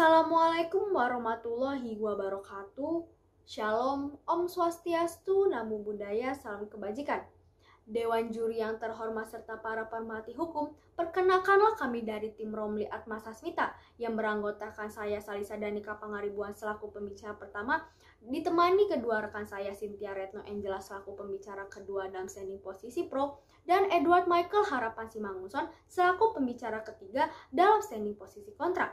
Assalamualaikum warahmatullahi wabarakatuh. Shalom, Om Swastiastu, Namo Buddhaya, salam kebajikan. Dewan juri yang terhormat serta para pemerhati hukum, perkenalkanlah kami dari tim Romli Atma Sasmita yang beranggotakan saya Salisa Danika Pangaribuan selaku pembicara pertama, ditemani kedua rekan saya Cynthia Retno Angela selaku pembicara kedua dalam standing posisi pro, dan Edward Michael Harapan Simanguson selaku pembicara ketiga dalam standing posisi kontra.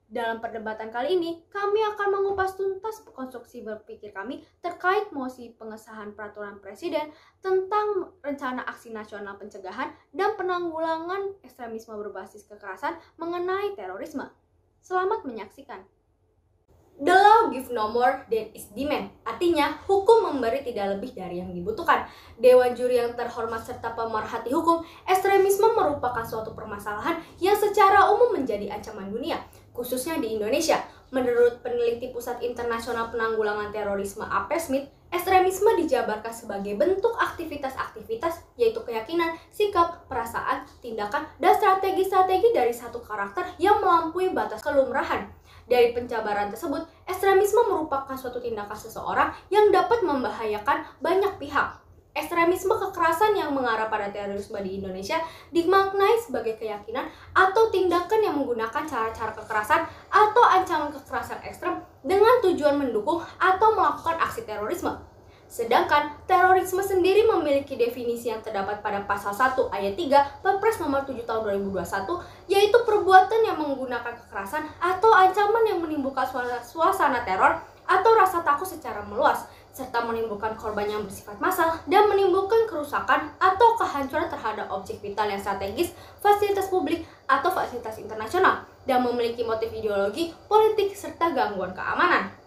Dalam perdebatan kali ini, kami akan mengupas tuntas konstruksi berpikir kami terkait mosi pengesahan peraturan presiden tentang rencana aksi nasional pencegahan dan penanggulangan ekstremisme berbasis kekerasan mengenai terorisme. Selamat menyaksikan. The law give no more than is demand. Artinya, hukum memberi tidak lebih dari yang dibutuhkan. Dewan juri yang terhormat serta pemerhati hukum, ekstremisme merupakan suatu permasalahan yang secara umum menjadi ancaman dunia, khususnya di Indonesia. Menurut peneliti Pusat Internasional Penanggulangan Terorisme APESMIT, ekstremisme dijabarkan sebagai bentuk aktivitas-aktivitas, yaitu keyakinan, sikap, perasaan, tindakan, dan strategi-strategi dari satu karakter yang melampaui batas kelumrahan. Dari penjabaran tersebut, ekstremisme merupakan suatu tindakan seseorang yang dapat membahayakan banyak pihak. Ekstremisme kekerasan yang mengarah pada terorisme di Indonesia dimaknai sebagai keyakinan atau tindakan yang menggunakan cara-cara kekerasan atau ancaman kekerasan ekstrem dengan tujuan mendukung atau melakukan aksi terorisme. Sedangkan terorisme sendiri memiliki definisi yang terdapat pada pasal 1 ayat 3 Perpres nomor 7 tahun 2021, yaitu perbuatan yang menggunakan kekerasan atau ancaman yang menimbulkan suasana teror atau rasa takut secara meluas, serta menimbulkan korban yang bersifat massal dan menimbulkan kerusakan atau kehancuran terhadap objek vital yang strategis, fasilitas publik atau fasilitas internasional, dan memiliki motif ideologi, politik, serta gangguan keamanan.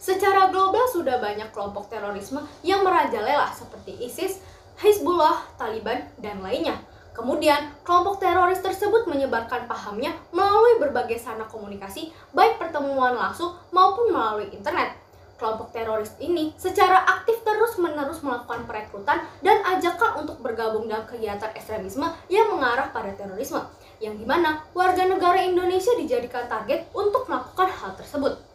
Secara global sudah banyak kelompok terorisme yang merajalela seperti ISIS, Hizbullah, Taliban, dan lainnya. Kemudian, kelompok teroris tersebut menyebarkan pahamnya melalui berbagai sarana komunikasi, baik pertemuan langsung maupun melalui internet. Kelompok teroris ini secara aktif terus-menerus melakukan perekrutan dan ajakan untuk bergabung dalam kegiatan ekstremisme yang mengarah pada terorisme, yang dimana warga negara Indonesia dijadikan target untuk melakukan hal tersebut.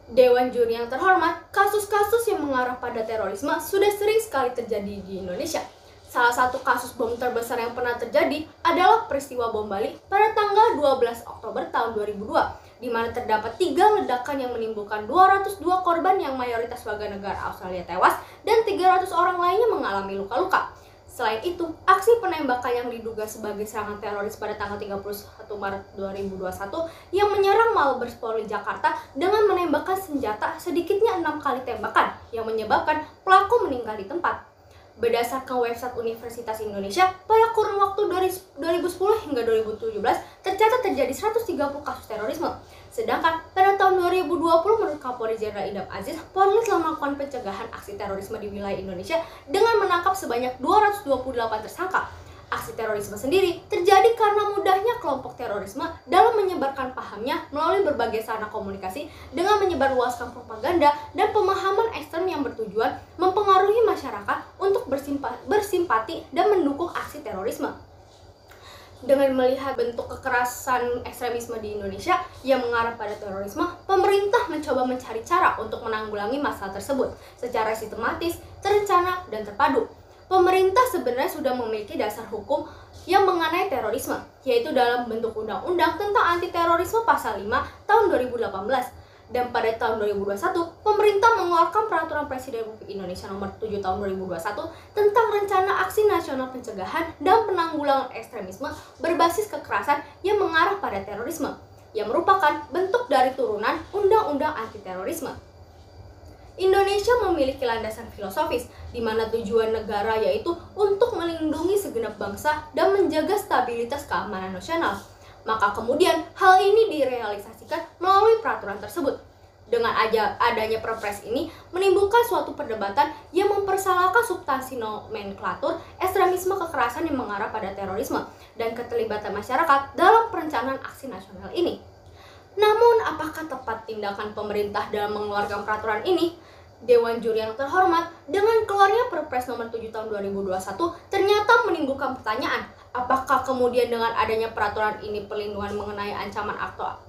Dewan juri yang terhormat, kasus-kasus yang mengarah pada terorisme sudah sering sekali terjadi di Indonesia. Salah satu kasus bom terbesar yang pernah terjadi adalah peristiwa bom Bali pada tanggal 12 Oktober tahun 2002, di mana terdapat 3 ledakan yang menimbulkan 202 korban yang mayoritas warga negara Australia tewas dan 300 orang lainnya mengalami luka-luka. Selain itu, aksi penembakan yang diduga sebagai serangan teroris pada tanggal 31 Maret 2021 yang menyerang Mabes Polri Jakarta dengan menembakkan senjata sedikitnya 6 kali tembakan yang menyebabkan pelaku meninggal di tempat. Berdasarkan website Universitas Indonesia, pada kurun waktu 2010 hingga 2017 tercatat terjadi 130 kasus terorisme. Sedangkan pada tahun 2020 menurut Kapolri Jenderal Idam Aziz, Polri telah melakukan pencegahan aksi terorisme di wilayah Indonesia dengan menangkap sebanyak 228 tersangka. Aksi terorisme sendiri terjadi karena mudahnya kelompok terorisme dalam menyebarkan pahamnya melalui berbagai sarana komunikasi dengan menyebarluaskan propaganda dan pemahaman ekstrem yang bertujuan mempengaruhi masyarakat untuk bersimpati dan mendukung aksi terorisme. Dengan melihat bentuk kekerasan ekstremisme di Indonesia yang mengarah pada terorisme, pemerintah mencoba mencari cara untuk menanggulangi masalah tersebut secara sistematis, terencana, dan terpadu. Pemerintah sebenarnya sudah memiliki dasar hukum yang mengenai terorisme, yaitu dalam bentuk Undang-Undang tentang Anti-Terorisme Pasal 5 tahun 2018. Dan pada tahun 2021, pemerintah mengeluarkan Peraturan Presiden Republik Indonesia Nomor 7 Tahun 2021 tentang Rencana Aksi Nasional Pencegahan dan Penanggulangan Ekstremisme berbasis kekerasan yang mengarah pada terorisme, yang merupakan bentuk dari turunan Undang-Undang Anti-Terorisme. Indonesia memiliki landasan filosofis, di mana tujuan negara yaitu untuk melindungi segenap bangsa dan menjaga stabilitas keamanan nasional. Maka kemudian hal ini direalisasikan melalui peraturan tersebut. Dengan adanya Perpres ini menimbulkan suatu perdebatan yang mempersalahkan substansi nomenklatur ekstremisme kekerasan yang mengarah pada terorisme dan keterlibatan masyarakat dalam perencanaan aksi nasional ini. Namun, apakah tepat tindakan pemerintah dalam mengeluarkan peraturan ini? Dewan juri yang terhormat, dengan keluarnya Perpres nomor 7 tahun 2021 ternyata menimbulkan pertanyaan, Apakah kemudian dengan adanya peraturan ini perlindungan mengenai ancaman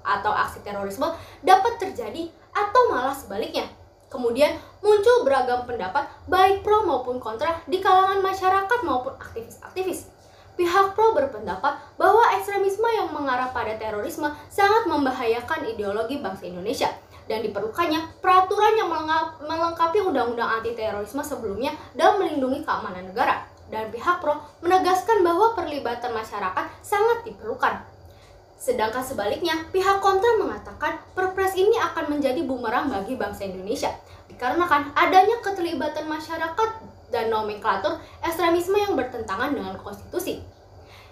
atau aksi terorisme dapat terjadi atau malah sebaliknya? Kemudian muncul beragam pendapat baik pro maupun kontra di kalangan masyarakat maupun aktivis-aktivis. Pihak pro berpendapat bahwa ekstremisme yang mengarah pada terorisme sangat membahayakan ideologi bangsa Indonesia dan diperlukannya peraturan yang melengkapi undang-undang anti terorisme sebelumnya dan melindungi keamanan negara. Dan pihak pro menegaskan bahwa perlibatan masyarakat sangat diperlukan. Sedangkan sebaliknya, pihak kontra mengatakan Perpres ini akan menjadi bumerang bagi bangsa Indonesia dikarenakan adanya keterlibatan masyarakat dan nomenklatur ekstremisme yang bertentangan dengan konstitusi.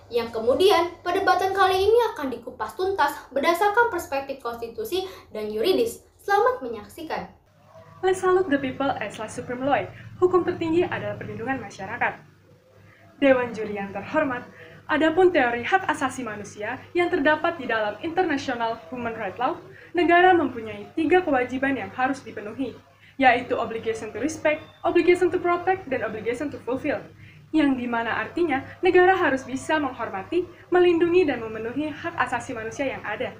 Yang kemudian, perdebatan kali ini akan dikupas tuntas berdasarkan perspektif konstitusi dan yuridis. Selamat menyaksikan. Let's salute the people as the supreme law. Hukum tertinggi adalah perlindungan masyarakat. Dewan Juri yang terhormat, adapun teori hak asasi manusia yang terdapat di dalam International Human Rights Law, negara mempunyai 3 kewajiban yang harus dipenuhi, yaitu obligation to respect, obligation to protect, dan obligation to fulfill, yang dimana artinya negara harus bisa menghormati, melindungi, dan memenuhi hak asasi manusia yang ada.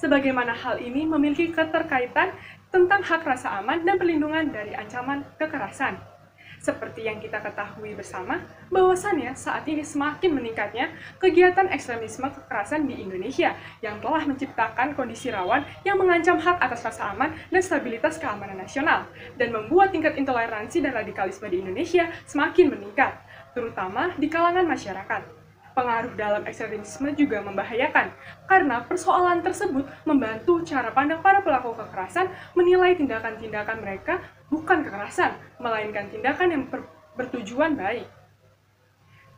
Sebagaimana hal ini memiliki keterkaitan tentang hak rasa aman dan perlindungan dari ancaman kekerasan. Seperti yang kita ketahui bersama, bahwasannya saat ini semakin meningkatnya kegiatan ekstremisme kekerasan di Indonesia yang telah menciptakan kondisi rawan yang mengancam hak atas rasa aman dan stabilitas keamanan nasional, dan membuat tingkat intoleransi dan radikalisme di Indonesia semakin meningkat, terutama di kalangan masyarakat. Pengaruh dalam ekstremisme juga membahayakan, karena persoalan tersebut membantu cara pandang para pelaku kekerasan menilai tindakan-tindakan mereka bukan kekerasan, melainkan tindakan yang bertujuan baik.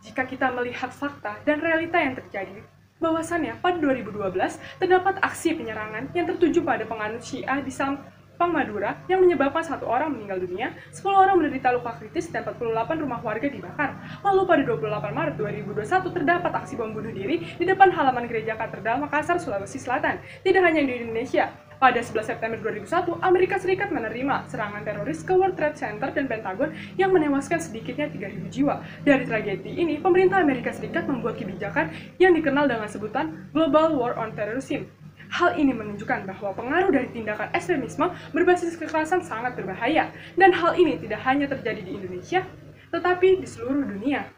Jika kita melihat fakta dan realita yang terjadi, bahwasannya pada 2012 terdapat aksi penyerangan yang tertuju pada penganut Syiah di Sampang, Madura yang menyebabkan 1 orang meninggal dunia, 10 orang menderita luka kritis, dan 48 rumah warga dibakar. Lalu pada 28 Maret 2021 terdapat aksi bom bunuh diri di depan halaman Gereja Katedral Makassar, Sulawesi Selatan. Tidak hanya di Indonesia, pada 11 September 2001, Amerika Serikat menerima serangan teroris ke World Trade Center dan Pentagon yang menewaskan sedikitnya 3.000 jiwa. Dari tragedi ini, pemerintah Amerika Serikat membuat kebijakan yang dikenal dengan sebutan Global War on Terrorism. Hal ini menunjukkan bahwa pengaruh dari tindakan ekstremisme berbasis kekerasan sangat berbahaya, dan hal ini tidak hanya terjadi di Indonesia, tetapi di seluruh dunia.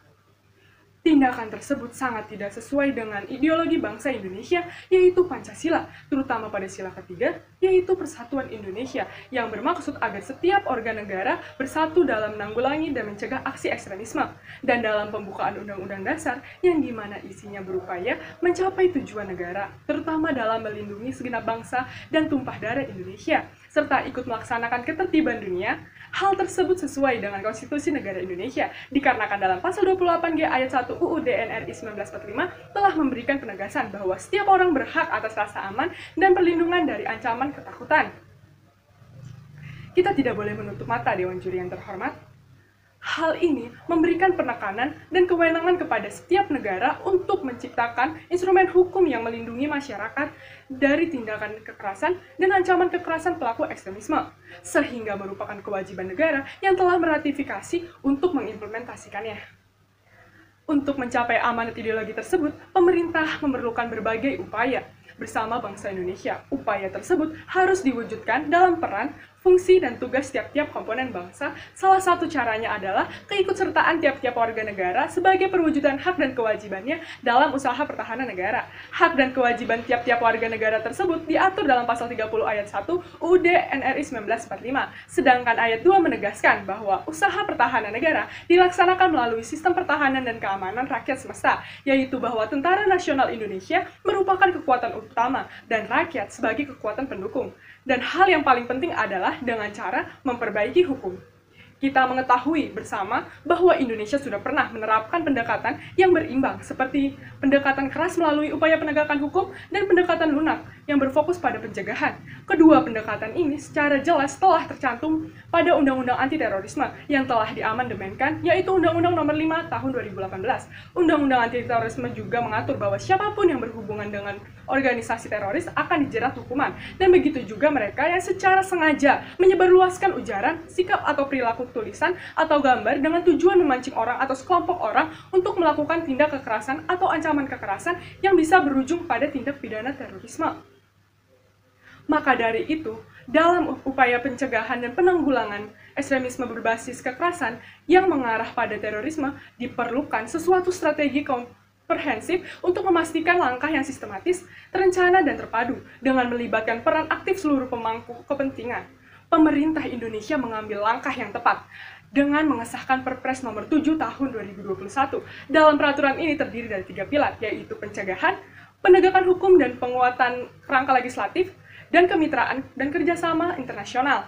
Tindakan tersebut sangat tidak sesuai dengan ideologi bangsa Indonesia, yaitu Pancasila, terutama pada sila ketiga, yaitu Persatuan Indonesia, yang bermaksud agar setiap organ negara bersatu dalam menanggulangi dan mencegah aksi ekstremisme, dan dalam pembukaan Undang-Undang Dasar, yang dimana isinya berupaya mencapai tujuan negara, terutama dalam melindungi segenap bangsa dan tumpah darah Indonesia, serta ikut melaksanakan ketertiban dunia. Hal tersebut sesuai dengan Konstitusi Negara Indonesia, dikarenakan dalam pasal 28G ayat 1 UUD NRI 1945 telah memberikan penegasan bahwa setiap orang berhak atas rasa aman dan perlindungan dari ancaman ketakutan. Kita tidak boleh menutup mata, Dewan Juri yang terhormat. Hal ini memberikan penekanan dan kewenangan kepada setiap negara untuk menciptakan instrumen hukum yang melindungi masyarakat dari tindakan kekerasan dan ancaman kekerasan pelaku ekstremisme, sehingga merupakan kewajiban negara yang telah meratifikasi untuk mengimplementasikannya. Untuk mencapai amanat ideologi tersebut, pemerintah memerlukan berbagai upaya bersama bangsa Indonesia. Upaya tersebut harus diwujudkan dalam peran, fungsi, dan tugas tiap-tiap komponen bangsa. Salah satu caranya adalah keikutsertaan tiap-tiap warga negara sebagai perwujudan hak dan kewajibannya dalam usaha pertahanan negara. Hak dan kewajiban tiap-tiap warga negara tersebut diatur dalam pasal 30 ayat 1 UUD NRI 1945. Sedangkan ayat 2 menegaskan bahwa usaha pertahanan negara dilaksanakan melalui sistem pertahanan dan keamanan rakyat semesta, yaitu bahwa Tentara Nasional Indonesia merupakan kekuatan utama dan rakyat sebagai kekuatan pendukung. Dan hal yang paling penting adalah dengan cara memperbaiki hukum. Kita mengetahui bersama bahwa Indonesia sudah pernah menerapkan pendekatan yang berimbang, seperti pendekatan keras melalui upaya penegakan hukum dan pendekatan lunak yang berfokus pada pencegahan. Kedua pendekatan ini secara jelas telah tercantum pada Undang-Undang Anti-Terorisme yang telah diamandemenkan, yaitu Undang-Undang Nomor 5 Tahun 2018. Undang-Undang Anti-Terorisme juga mengatur bahwa siapapun yang berhubungan dengan organisasi teroris akan dijerat hukuman. Dan begitu juga mereka yang secara sengaja menyebarluaskan ujaran, sikap atau perilaku tulisan atau gambar dengan tujuan memancing orang atau sekelompok orang untuk melakukan tindak kekerasan atau ancaman kekerasan yang bisa berujung pada tindak pidana terorisme. Maka dari itu, dalam upaya pencegahan dan penanggulangan ekstremisme berbasis kekerasan yang mengarah pada terorisme, diperlukan sesuatu strategi komprehensif untuk memastikan langkah yang sistematis, terencana, dan terpadu dengan melibatkan peran aktif seluruh pemangku kepentingan. Pemerintah Indonesia mengambil langkah yang tepat dengan mengesahkan Perpres nomor 7 tahun 2021. Dalam peraturan ini terdiri dari 3 pilar, yaitu pencegahan, penegakan hukum dan penguatan kerangka legislatif, dan kemitraan dan kerjasama internasional.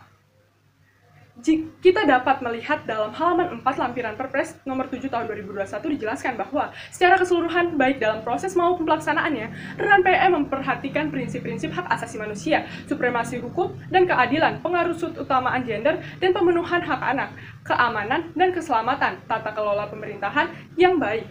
Kita dapat melihat dalam halaman 4 lampiran Perpres nomor 7 tahun 2021 dijelaskan bahwa secara keseluruhan baik dalam proses maupun pelaksanaannya, RAN PE memperhatikan prinsip-prinsip hak asasi manusia, supremasi hukum dan keadilan, pengaruh utamaan gender dan pemenuhan hak anak, keamanan dan keselamatan, tata kelola pemerintahan yang baik,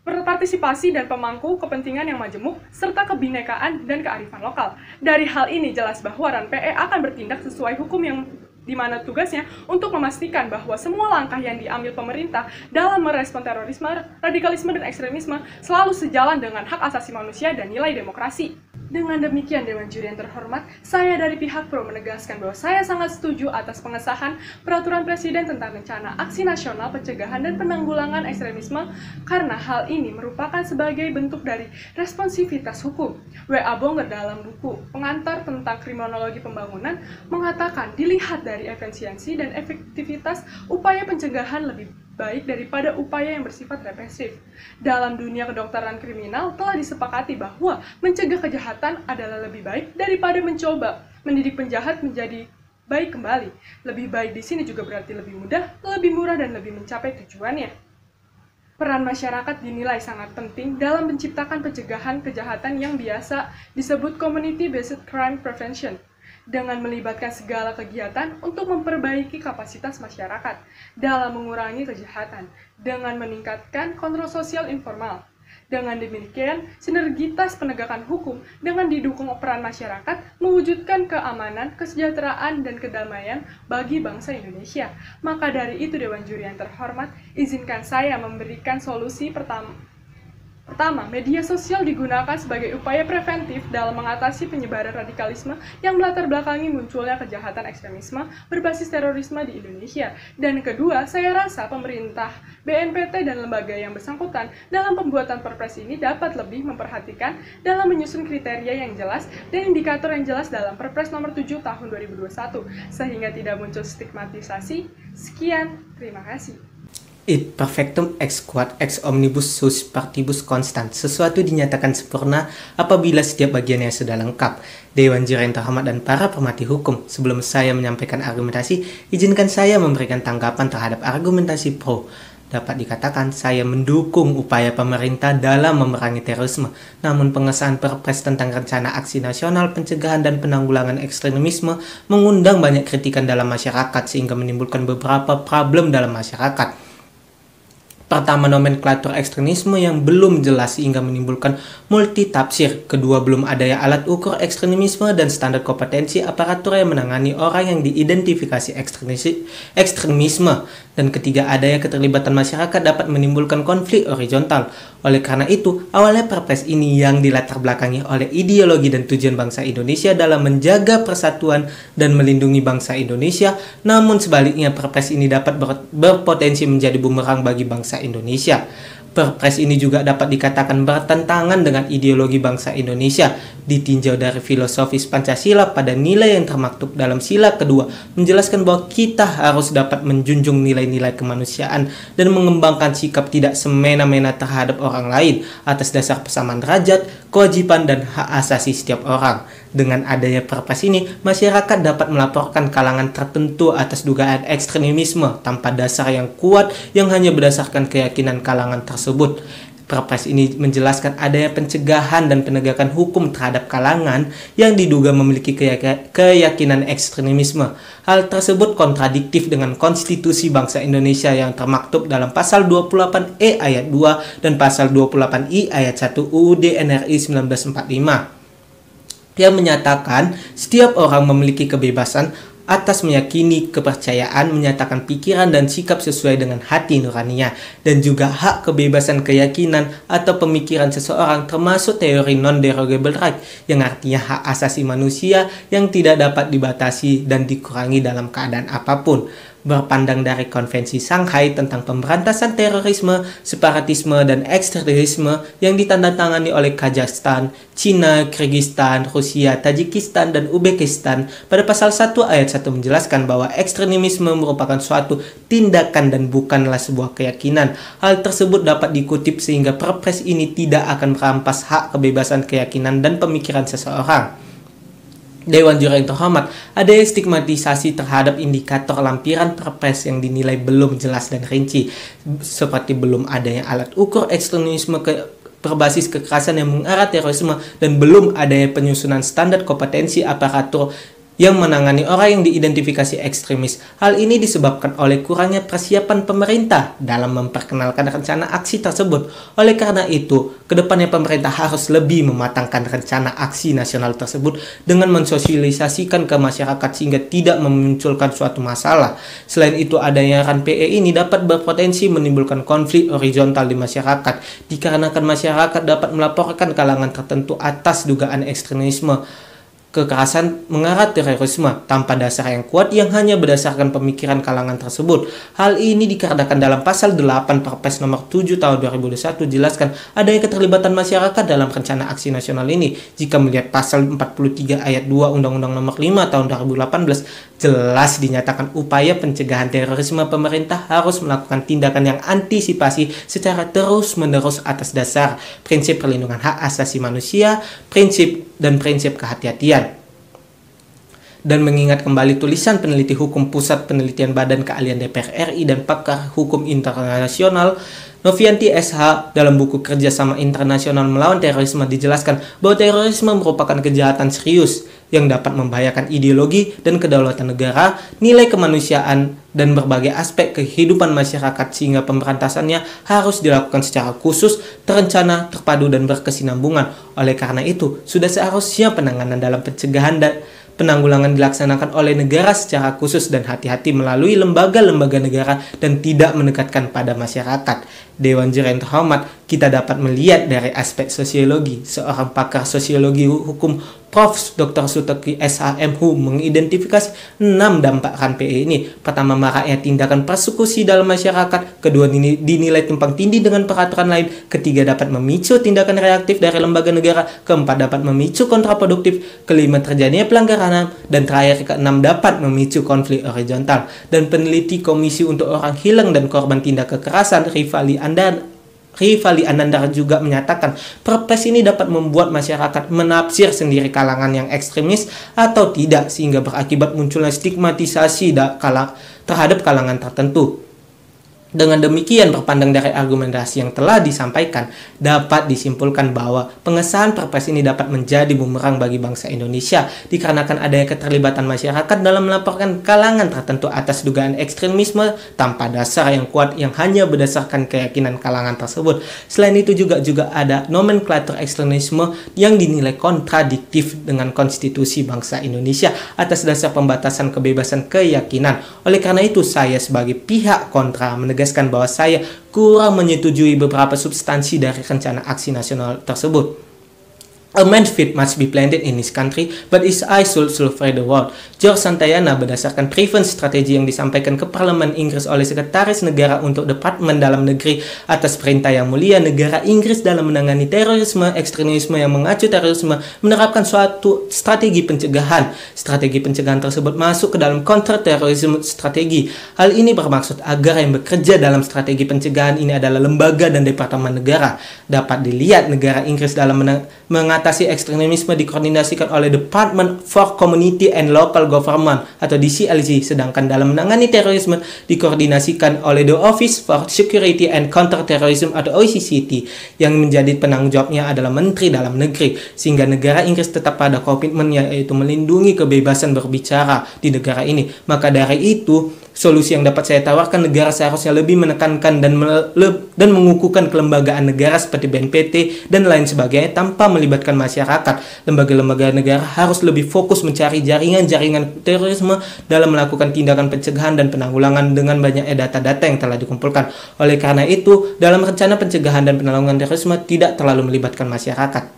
partisipasi dan pemangku kepentingan yang majemuk, serta kebinekaan dan kearifan lokal. Dari hal ini jelas bahwa RAN PE akan bertindak sesuai hukum yang di mana tugasnya untuk memastikan bahwa semua langkah yang diambil pemerintah dalam merespon terorisme, radikalisme, dan ekstremisme selalu sejalan dengan hak asasi manusia dan nilai demokrasi. Dengan demikian, Dewan Juri yang terhormat, saya dari pihak Pro menegaskan bahwa saya sangat setuju atas pengesahan Peraturan Presiden tentang Rencana Aksi Nasional Pencegahan dan Penanggulangan Ekstremisme karena hal ini merupakan sebagai bentuk dari responsivitas hukum. W.A. Bonger dalam buku Pengantar tentang Kriminologi Pembangunan mengatakan dilihat dari efisiensi dan efektivitas upaya pencegahan lebih baik daripada upaya yang bersifat represif. Dalam dunia kedokteran kriminal telah disepakati bahwa mencegah kejahatan adalah lebih baik daripada mencoba mendidik penjahat menjadi baik kembali. Lebih baik di sini juga berarti lebih mudah, lebih murah, dan lebih mencapai tujuannya. Peran masyarakat dinilai sangat penting dalam menciptakan pencegahan kejahatan yang biasa disebut community-based crime prevention, dengan melibatkan segala kegiatan untuk memperbaiki kapasitas masyarakat dalam mengurangi kejahatan, dengan meningkatkan kontrol sosial informal. Dengan demikian, sinergitas penegakan hukum dengan didukung peran masyarakat mewujudkan keamanan, kesejahteraan, dan kedamaian bagi bangsa Indonesia. Maka dari itu, Dewan Juri yang terhormat, izinkan saya memberikan solusi Pertama, media sosial digunakan sebagai upaya preventif dalam mengatasi penyebaran radikalisme yang melatar belakangi munculnya kejahatan ekstremisme berbasis terorisme di Indonesia. Dan kedua, saya rasa pemerintah, BNPT, dan lembaga yang bersangkutan dalam pembuatan Perpres ini dapat lebih memperhatikan dalam menyusun kriteria yang jelas dan indikator yang jelas dalam Perpres nomor 7 tahun 2021, sehingga tidak muncul stigmatisasi. Sekian, terima kasih. Id perfectum ex quod ex omnibus sus partibus constant. Sesuatu dinyatakan sempurna apabila setiap bagiannya sudah lengkap. Dewan Juri yang terhormat dan para pengamati hukum, sebelum saya menyampaikan argumentasi, izinkan saya memberikan tanggapan terhadap argumentasi pro. Dapat dikatakan saya mendukung upaya pemerintah dalam memerangi terorisme. Namun pengesahan Perpres tentang Rencana Aksi Nasional Pencegahan dan Penanggulangan Ekstremisme mengundang banyak kritikan dalam masyarakat sehingga menimbulkan beberapa problem dalam masyarakat. Pertama, nomenklatur ekstremisme yang belum jelas sehingga menimbulkan multitafsir. Kedua, belum adanya alat ukur ekstremisme dan standar kompetensi aparatur yang menangani orang yang diidentifikasi ekstremisme. Dan ketiga, adanya keterlibatan masyarakat dapat menimbulkan konflik horizontal. Oleh karena itu, awalnya Perpres ini yang dilatar belakangi oleh ideologi dan tujuan bangsa Indonesia dalam menjaga persatuan dan melindungi bangsa Indonesia. Namun sebaliknya, Perpres ini dapat berpotensi menjadi bumerang bagi bangsa Indonesia. Perpres ini juga dapat dikatakan bertentangan dengan ideologi bangsa Indonesia, ditinjau dari filosofis Pancasila pada nilai yang termaktub dalam sila kedua, menjelaskan bahwa kita harus dapat menjunjung nilai-nilai kemanusiaan dan mengembangkan sikap tidak semena-mena terhadap orang lain atas dasar persamaan derajat, kewajiban, dan hak asasi setiap orang. Dengan adanya Perpres ini, masyarakat dapat melaporkan kalangan tertentu atas dugaan ekstremisme tanpa dasar yang kuat yang hanya berdasarkan keyakinan kalangan tersebut. Perpres ini menjelaskan adanya pencegahan dan penegakan hukum terhadap kalangan yang diduga memiliki keyakinan ekstremisme. Hal tersebut kontradiktif dengan Konstitusi Bangsa Indonesia yang termaktub dalam Pasal 28E ayat 2 dan Pasal 28I ayat 1 UUD NRI 1945 yang menyatakan setiap orang memiliki kebebasan atas meyakini kepercayaan, menyatakan pikiran dan sikap sesuai dengan hati nuraninya, dan juga hak kebebasan keyakinan atau pemikiran seseorang termasuk teori non-derogable right yang artinya hak asasi manusia yang tidak dapat dibatasi dan dikurangi dalam keadaan apapun. Berpandang dari Konvensi Shanghai tentang pemberantasan terorisme, separatisme, dan ekstremisme yang ditandatangani oleh Kazakhstan, Cina, Kyrgyzstan, Rusia, Tajikistan, dan Uzbekistan pada pasal 1 ayat 1 menjelaskan bahwa ekstremisme merupakan suatu tindakan dan bukanlah sebuah keyakinan. Hal tersebut dapat dikutip sehingga Perpres ini tidak akan merampas hak kebebasan keyakinan dan pemikiran seseorang. Dewan Juri yang terhormat, ada stigmatisasi terhadap indikator lampiran Perpres yang dinilai belum jelas dan rinci, seperti belum adanya alat ukur ekstremisme berbasis kekerasan yang mengarah terorisme dan belum adanya penyusunan standar kompetensi aparatur yang menangani orang yang diidentifikasi ekstremis. Hal ini disebabkan oleh kurangnya persiapan pemerintah dalam memperkenalkan rencana aksi tersebut. Oleh karena itu, kedepannya pemerintah harus lebih mematangkan rencana aksi nasional tersebut dengan mensosialisasikan ke masyarakat sehingga tidak memunculkan suatu masalah. Selain itu, adanya RAN PE ini dapat berpotensi menimbulkan konflik horizontal di masyarakat, dikarenakan masyarakat dapat melaporkan kalangan tertentu atas dugaan ekstremisme, kekerasan mengarah terorisme tanpa dasar yang kuat yang hanya berdasarkan pemikiran kalangan tersebut. Hal ini dikarenakan dalam pasal 8 Perpres nomor 7 tahun 2021 jelaskan adanya keterlibatan masyarakat dalam rencana aksi nasional ini. Jika melihat pasal 43 ayat 2 Undang-Undang nomor 5 tahun 2018 jelas dinyatakan upaya pencegahan terorisme pemerintah harus melakukan tindakan yang antisipasi secara terus-menerus atas dasar prinsip perlindungan hak asasi manusia, prinsip kehati-hatian. Dan mengingat kembali tulisan peneliti hukum Pusat Penelitian Badan Keahlian DPR RI dan pakar hukum internasional Novianti SH dalam buku Kerjasama Internasional Melawan Terorisme dijelaskan bahwa terorisme merupakan kejahatan serius yang dapat membahayakan ideologi dan kedaulatan negara, nilai kemanusiaan, dan berbagai aspek kehidupan masyarakat sehingga pemberantasannya harus dilakukan secara khusus, terencana, terpadu, dan berkesinambungan. Oleh karena itu, sudah seharusnya penanganan dalam pencegahan dan penanggulangan dilaksanakan oleh negara secara khusus dan hati-hati melalui lembaga-lembaga negara dan tidak mendekatkan pada masyarakat. Dewan Juri yang terhormat, kita dapat melihat dari aspek sosiologi. Seorang pakar sosiologi hukum Prof. Dr. Sutoki SHMHU mengidentifikasi 6 dampak RAN PE ini. Pertama, maraknya tindakan persekusi dalam masyarakat. Kedua, dinilai tumpang tindih dengan peraturan lain. Ketiga, dapat memicu tindakan reaktif dari lembaga negara. Keempat, dapat memicu kontraproduktif. Kelima, terjadinya pelanggaran HAM. Dan terakhir, keenam, dapat memicu konflik horizontal. Dan peneliti Komisi untuk Orang Hilang dan Korban Tindak Kekerasan Rifali Anandar juga menyatakan Perpres ini dapat membuat masyarakat menafsir sendiri kalangan yang ekstremis atau tidak sehingga berakibat munculnya stigmatisasi terhadap kalangan tertentu. Dengan demikian, berpandang dari argumentasi yang telah disampaikan, dapat disimpulkan bahwa pengesahan Perpres ini dapat menjadi bumerang bagi bangsa Indonesia dikarenakan adanya keterlibatan masyarakat dalam melaporkan kalangan tertentu atas dugaan ekstremisme tanpa dasar yang kuat yang hanya berdasarkan keyakinan kalangan tersebut. Selain itu juga ada nomenklatur ekstremisme yang dinilai kontradiktif dengan konstitusi bangsa Indonesia atas dasar pembatasan kebebasan keyakinan. Oleh karena itu, saya sebagai pihak kontra menegaskan bahwa saya kurang menyetujui beberapa substansi dari rencana aksi nasional tersebut. A man's feet must be planted in his country, but his eyes should survey the world. George Santayana berdasarkan Prevent strategi yang disampaikan ke Parlemen Inggris oleh Sekretaris Negara untuk Departemen Dalam Negeri atas perintah Yang Mulia negara Inggris dalam menangani terorisme, ekstremisme yang mengacu terorisme, menerapkan suatu strategi pencegahan. Strategi pencegahan tersebut masuk ke dalam counter-terrorism strategi. Hal ini bermaksud agar yang bekerja dalam strategi pencegahan ini adalah lembaga dan departemen negara. Dapat dilihat negara Inggris dalam mengatasi mengatasi ekstremisme dikoordinasikan oleh Department for Community and Local Government atau DCLG, sedangkan dalam menangani terorisme dikoordinasikan oleh The Office for Security and Counterterrorism atau OCCT, yang menjadi penanggung jawabnya adalah Menteri Dalam Negeri, sehingga negara Inggris tetap pada komitmennya, yaitu melindungi kebebasan berbicara di negara ini. Maka dari itu, solusi yang dapat saya tawarkan, negara seharusnya lebih menekankan dan mengukuhkan kelembagaan negara seperti BNPT dan lain sebagainya tanpa melibatkan masyarakat. Lembaga-lembaga negara harus lebih fokus mencari jaringan-jaringan terorisme dalam melakukan tindakan pencegahan dan penanggulangan dengan banyaknya data-data yang telah dikumpulkan. Oleh karena itu, dalam rencana pencegahan dan penanggulangan terorisme tidak terlalu melibatkan masyarakat.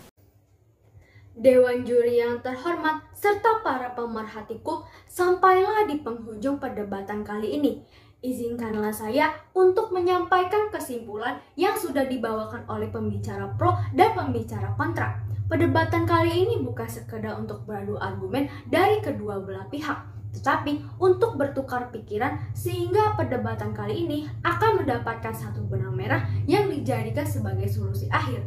Dewan juri yang terhormat serta para pemerhati hukum, sampailah di penghujung perdebatan kali ini. Izinkanlah saya untuk menyampaikan kesimpulan yang sudah dibawakan oleh pembicara pro dan pembicara kontra. Perdebatan kali ini bukan sekedar untuk beradu argumen dari kedua belah pihak, tetapi untuk bertukar pikiran sehingga perdebatan kali ini akan mendapatkan satu benang merah yang dijadikan sebagai solusi akhir.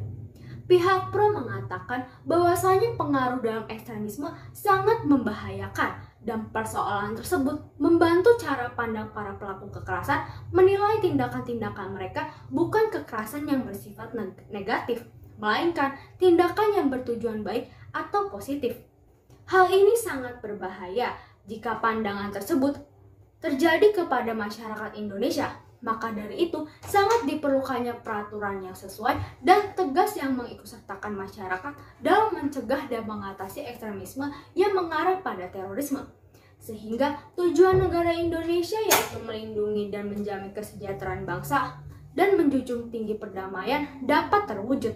Pihak pro mengatakan bahwasanya pengaruh dalam ekstremisme sangat membahayakan dan persoalan tersebut membantu cara pandang para pelaku kekerasan menilai tindakan-tindakan mereka bukan kekerasan yang bersifat negatif, melainkan tindakan yang bertujuan baik atau positif. Hal ini sangat berbahaya jika pandangan tersebut terjadi kepada masyarakat Indonesia. Maka dari itu, sangat diperlukannya peraturan yang sesuai dan tegas yang mengikutsertakan masyarakat dalam mencegah dan mengatasi ekstremisme yang mengarah pada terorisme. Sehingga tujuan negara Indonesia yaitu melindungi dan menjamin kesejahteraan bangsa dan menjunjung tinggi perdamaian dapat terwujud.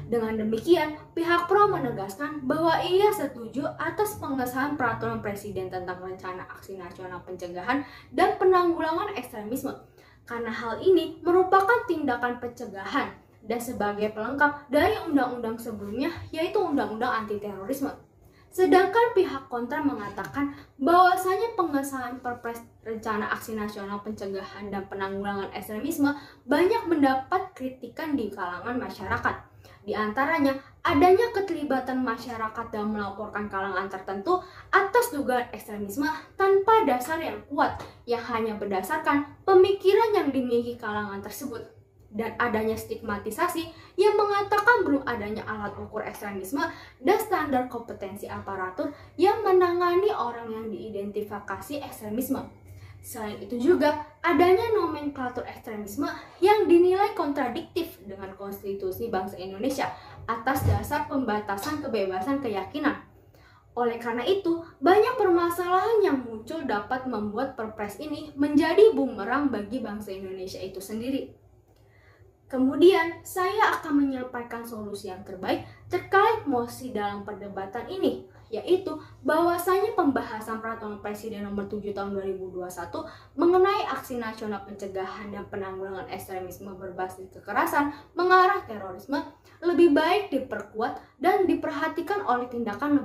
Dengan demikian, pihak pro menegaskan bahwa ia setuju atas pengesahan peraturan Presiden tentang Rencana Aksi Nasional Pencegahan dan Penanggulangan Ekstremisme, karena hal ini merupakan tindakan pencegahan dan sebagai pelengkap dari undang-undang sebelumnya, yaitu Undang-Undang Anti Terorisme. Sedangkan pihak kontra mengatakan bahwasanya pengesahan Perpres Rencana Aksi Nasional Pencegahan dan Penanggulangan Ekstremisme banyak mendapat kritikan di kalangan masyarakat. Di antaranya, adanya keterlibatan masyarakat dalam melaporkan kalangan tertentu atas dugaan ekstremisme tanpa dasar yang kuat, yang hanya berdasarkan pemikiran yang dimiliki kalangan tersebut. Dan adanya stigmatisasi yang mengatakan belum adanya alat ukur ekstremisme dan standar kompetensi aparatur yang menangani orang yang diidentifikasi ekstremisme. Selain itu juga, adanya nomenklatur ekstremisme yang dinilai kontradiktif dengan Konstitusi Bangsa Indonesia atas dasar pembatasan kebebasan keyakinan. Oleh karena itu, banyak permasalahan yang muncul dapat membuat Perpres ini menjadi bumerang bagi bangsa Indonesia itu sendiri. Kemudian, saya akan menyampaikan solusi yang terbaik terkait mosi dalam perdebatan ini, yaitu bahwasanya pembahasan Peraturan Presiden Nomor 7 Tahun 2021 mengenai Aksi Nasional Pencegahan dan Penanggulangan Ekstremisme berbasis kekerasan mengarah terorisme lebih baik diperkuat dan diperhatikan oleh tindakan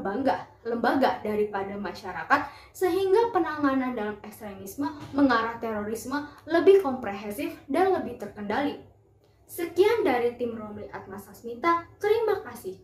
lembaga daripada masyarakat, sehingga penanganan dalam ekstremisme mengarah terorisme lebih komprehensif dan lebih terkendali. Sekian dari tim Romli Atma Sasmita, terima kasih.